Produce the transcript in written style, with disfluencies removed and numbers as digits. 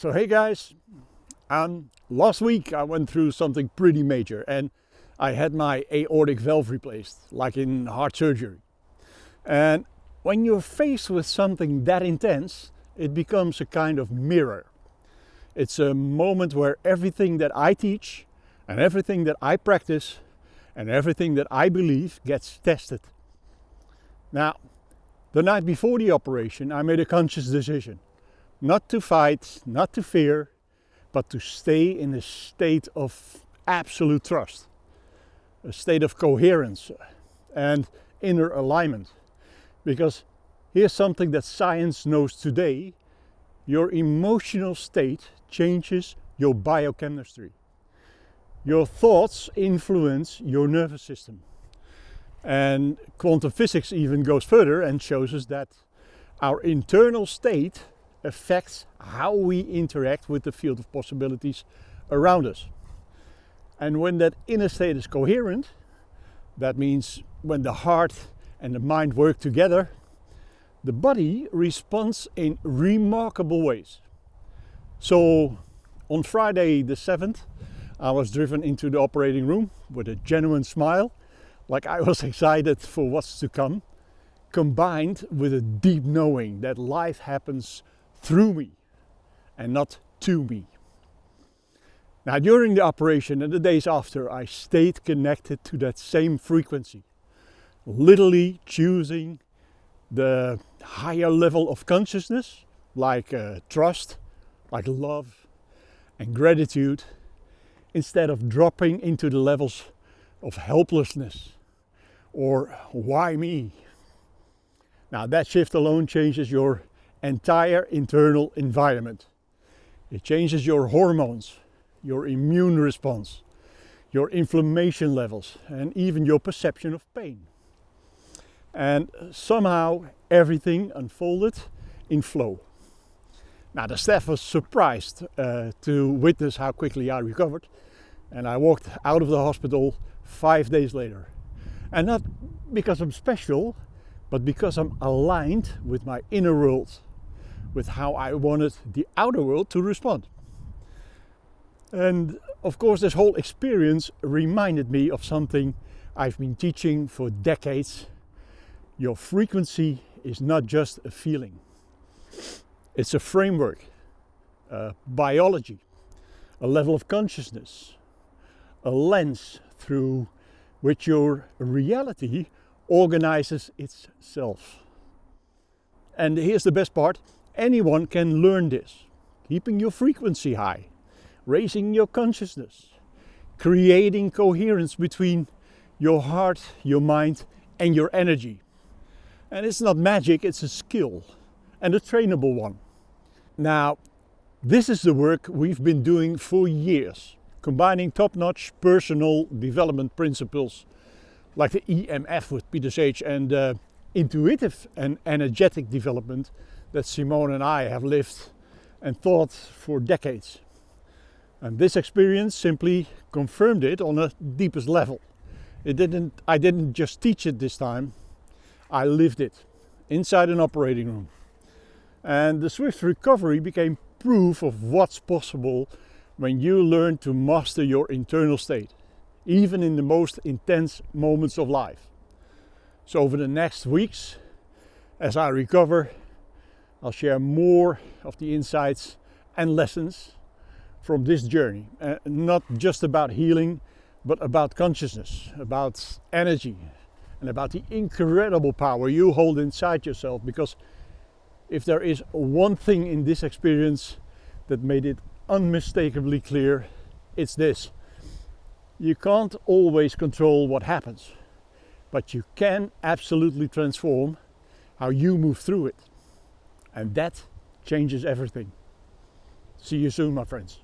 So hey guys, last week I went through something pretty major and I had my aortic valve replaced, like in heart surgery. And when you're faced with something that intense, it becomes a kind of mirror. It's a moment where everything that I teach and everything that I practice and everything that I believe gets tested. Now, the night before the operation, I made a conscious decision. Not to fight, not to fear, but to stay in a state of absolute trust, a state of coherence and inner alignment. Because here's something that science knows today: your emotional state changes your biochemistry. Your thoughts influence your nervous system. And quantum physics even goes further and shows us that our internal state affects how we interact with the field of possibilities around us. And when that inner state is coherent, that means when the heart and the mind work together, the body responds in remarkable ways. So on Friday the 7th, I was driven into the operating room with a genuine smile, like I was excited for what's to come, combined with a deep knowing that life happens through me and not to me. Now, during the operation and the days after, I stayed connected to that same frequency, literally choosing the higher level of consciousness, like trust, like love and gratitude, instead of dropping into the levels of helplessness or why me. Now, that shift alone changes your entire internal environment. It changes your hormones, your immune response, your inflammation levels, and even your perception of pain. And somehow everything unfolded in flow. Now, the staff was surprised to witness how quickly I recovered, and I walked out of the hospital 5 days later. And not because I'm special, but because I'm aligned with my inner world, with how I wanted the outer world to respond. And of course, this whole experience reminded me of something I've been teaching for decades. Your frequency is not just a feeling. It's a framework, a biology, a level of consciousness, a lens through which your reality organizes itself. And here's the best part: anyone can learn this. Keeping your frequency high, raising your consciousness, creating coherence between your heart, your mind, and your energy. And it's not magic, it's a skill, and a trainable one. Now, this is the work we've been doing for years, combining top-notch personal development principles like the EMF with Peter Sage and intuitive and energetic development that Simone and I have lived and taught for decades. And this experience simply confirmed it on a deepest level. I didn't just teach it this time, I lived it inside an operating room. And the swift recovery became proof of what's possible when you learn to master your internal state, even in the most intense moments of life. So over the next weeks, as I recover, I'll share more of the insights and lessons from this journey. Not just about healing, but about consciousness, about energy, and about the incredible power you hold inside yourself. Because if there is one thing in this experience that made it unmistakably clear, it's this: you can't always control what happens, but you can absolutely transform how you move through it. And that changes everything. See you soon, my friends.